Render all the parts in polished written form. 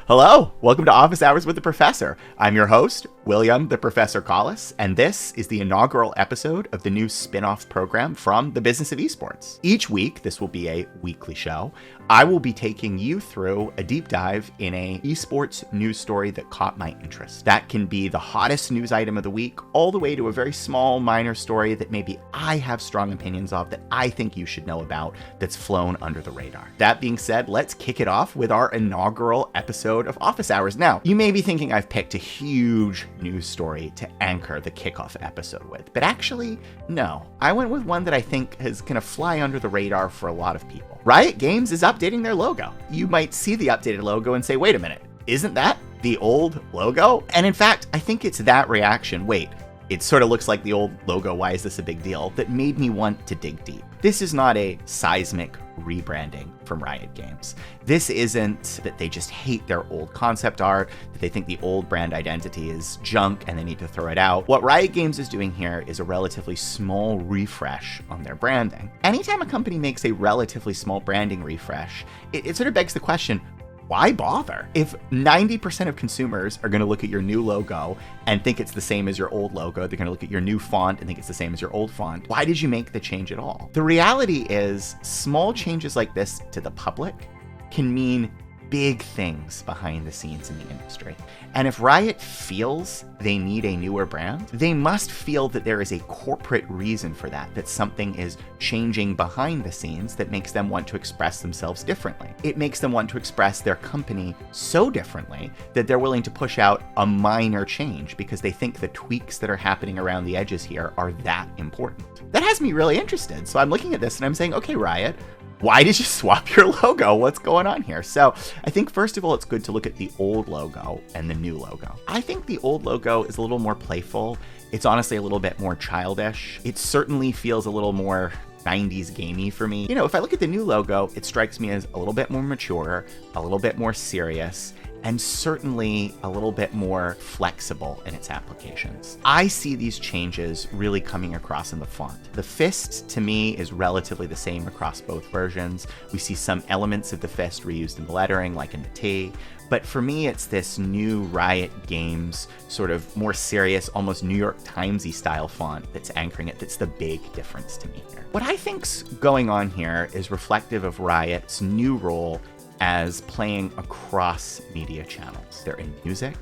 Hello, welcome to Office Hours with the Professor. I'm your host, William the Professor Collis, and this is the inaugural episode of the new spin-off program from the Business of Esports. Each week, this will be a weekly show. I will be taking you through a deep dive in a esports news story that caught my interest. That can be the hottest news item of the week, all the way to a very small, minor story that maybe I have strong opinions of that I think you should know about that's flown under the radar. That being said, let's kick it off with our inaugural episode of Office Hours. Now, you may be thinking I've picked a huge news story to anchor the kickoff episode with, but actually, no. I went with one that I think is going to fly under the radar for a lot of people. Riot Games is updating their logo. You might see the updated logo and say, wait a minute, isn't that the old logo? And in fact, I think it's that reaction, wait, it sort of looks like the old logo, why is this a big deal, that made me want to dig deep. This is not a seismic rebranding from Riot Games. This isn't that they just hate their old concept art, that they think the old brand identity is junk and they need to throw it out. What Riot Games is doing here is a relatively small refresh on their branding. Anytime a company makes a relatively small branding refresh, it sort of begs the question, why bother? If 90% of consumers are going to look at your new logo and think it's the same as your old logo, they're going to look at your new font and think it's the same as your old font, why did you make the change at all? The reality is, small changes like this to the public can mean big things behind the scenes in the industry. And if Riot feels they need a newer brand, they must feel that there is a corporate reason for that, that something is changing behind the scenes that makes them want to express themselves differently. It makes them want to express their company so differently that they're willing to push out a minor change because they think the tweaks that are happening around the edges here are that important. That has me really interested. So I'm looking at this and I'm saying, okay, Riot, why did you swap your logo? What's going on here? So I think first of all, it's good to look at the old logo and the new logo. I think the old logo is a little more playful. It's honestly a little bit more childish. It certainly feels a little more 90s gamey for me. You know, if I look at the new logo, it strikes me as a little bit more mature, a little bit more serious, and certainly a little bit more flexible in its applications. I see these changes really coming across in the font. The fist, to me, is relatively the same across both versions. We see some elements of the fist reused in the lettering, like in the T, but for me, it's this new Riot Games, sort of more serious, almost New York Times-y style font that's anchoring it, that's the big difference to me here. What I think's going on here is reflective of Riot's new role as playing across media channels. They're in music,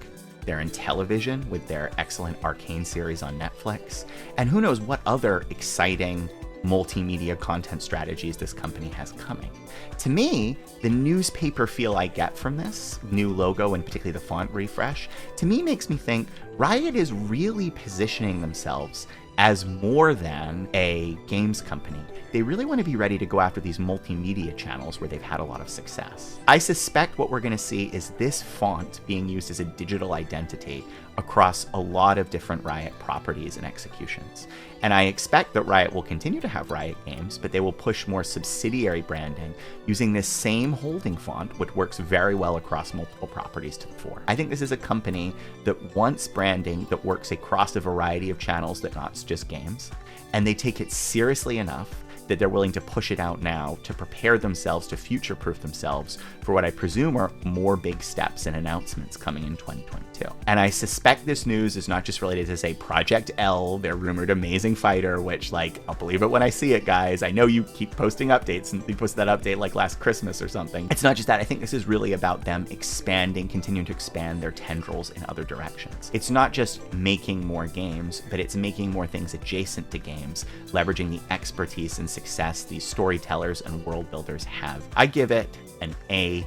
they're in television with their excellent Arcane series on Netflix, and who knows what other exciting multimedia content strategies this company has coming. To me, the newspaper feel I get from this new logo, and particularly the font refresh, to me makes me think Riot is really positioning themselves as more than a games company. They really want to be ready to go after these multimedia channels where they've had a lot of success. I suspect what we're going to see is this font being used as a digital identity across a lot of different Riot properties and executions. And I expect that Riot will continue to have Riot Games, but they will push more subsidiary branding using this same holding font, which works very well across multiple properties to the fore. I think this is a company that wants branding that works across a variety of channels that not just games, and they take it seriously enough that they're willing to push it out now to prepare themselves to future-proof themselves for what I presume are more big steps and announcements coming in 2022. And I suspect this news is not just related to, say, Project L, their rumored amazing fighter, which, like, I'll believe it when I see it, guys. I know you keep posting updates, and you posted that update like last Christmas or something. It's not just that. I think this is really about them expanding, continuing to expand their tendrils in other directions. It's not just making more games, but it's making more things adjacent to games, leveraging the expertise and success these storytellers and world builders have. I give it an A-.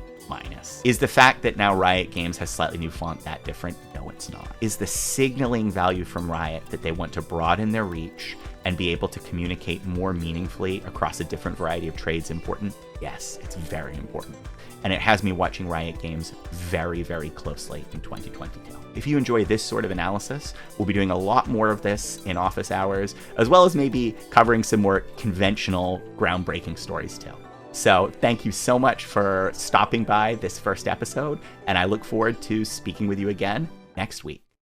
Is the fact that now Riot Games has slightly new font that different? No, it's not. Is the signaling value from Riot that they want to broaden their reach and be able to communicate more meaningfully across a different variety of trades important? Yes, it's very important. And it has me watching Riot Games very, very closely in 2022. If you enjoy this sort of analysis, we'll be doing a lot more of this in office hours, as well as maybe covering some more conventional, groundbreaking stories too. So thank you so much for stopping by this first episode, and I look forward to speaking with you again next week.